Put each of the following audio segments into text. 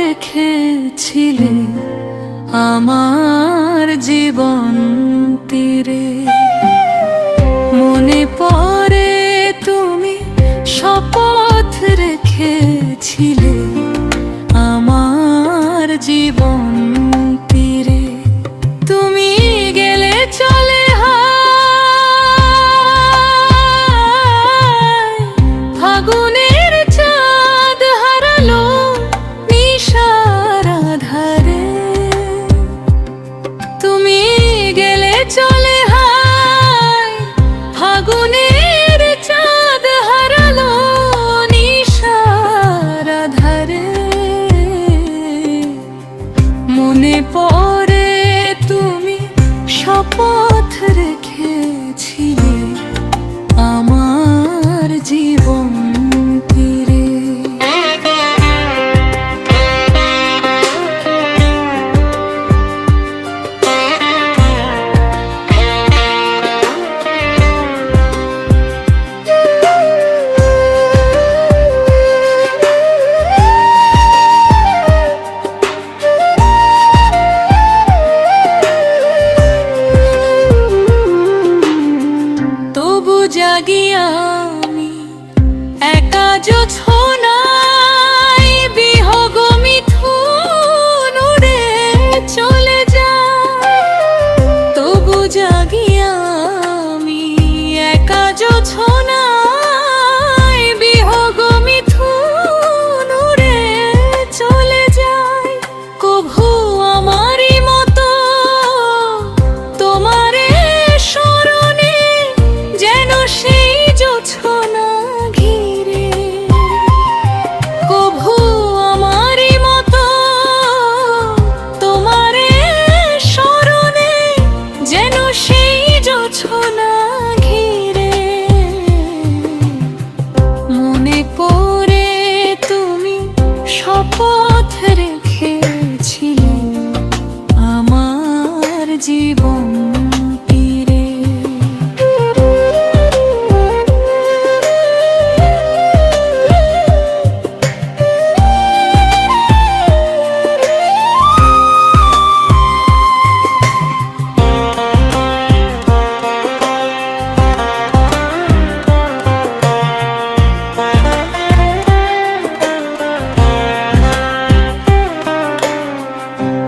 রেখেছিলে আমার জীবন তীরে। মনে পড়ে তুমি শপথ রেখেছিলে আমার জীবন তীরে। তুমি গেলে চলে ফাগুনের চাঁদ হারালো নিশার আধারে। তুমি গেলে চলে ফাগুনের চাঁদ হারালো নিশার আধারে। মনে পড়ে তুমি শপথ রেখেছিলে আমার জীবন তীরে। তবু জাগিয়া আমি একা জোছনায় বিহগ মিথুন উড়ে চলে যায়। তবু জাগিয়া আমি একা জোছনায় বিহগ মিথুন উড়ে চলে যায়। কভু আমারই মতো তোমারে স্মরণে যেন সেই জোছনা ঘিরে। কভু আমারই মতো তোমারে স্মরণে যেন সেই জোছনা ঘিরে। মনে পড়ে তুমি শপথ রেখেছিলে আমার জীবন তীরে।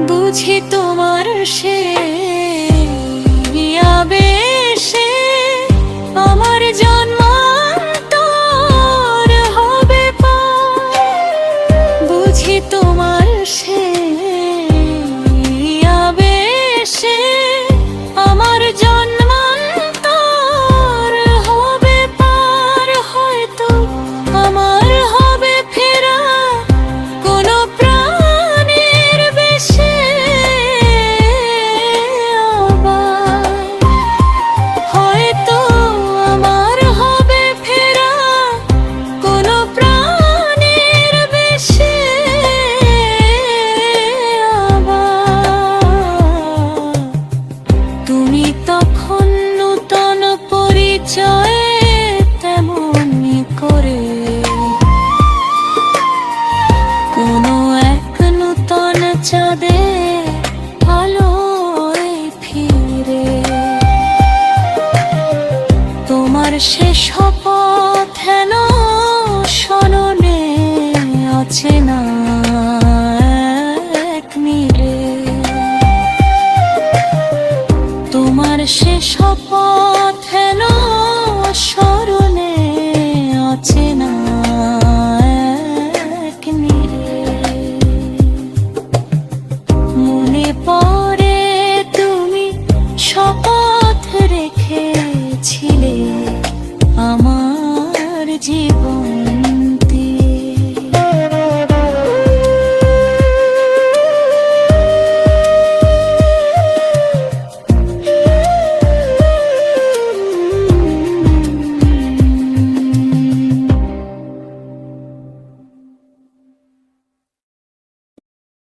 বুঝি তোমার সে আবেশে আমার জন্মান্তর হবে পার। বুঝি তোমার সে আবেশে আমার জন্মান্তর হবে পার। হয়তো আমার হবে ফেরা কোনো প্রাণের বেশে। হয়তো আমার হবে ফেরা কোনো প্রাণের বেশে। তুমি তখন নূতন পরিচয়ে তেমনি করে কোনো এক নূতন চাঁদে আলোয় ফিরে। তোমার সে শপথ হেন স্মরণে অচেনা এক নীড়ে। তোমার সে শপথ হেন স্মরণে অচেনা এক নীড়ে। মনে পড়ে তুমি শপথ রেখেছিলে আমার জীবন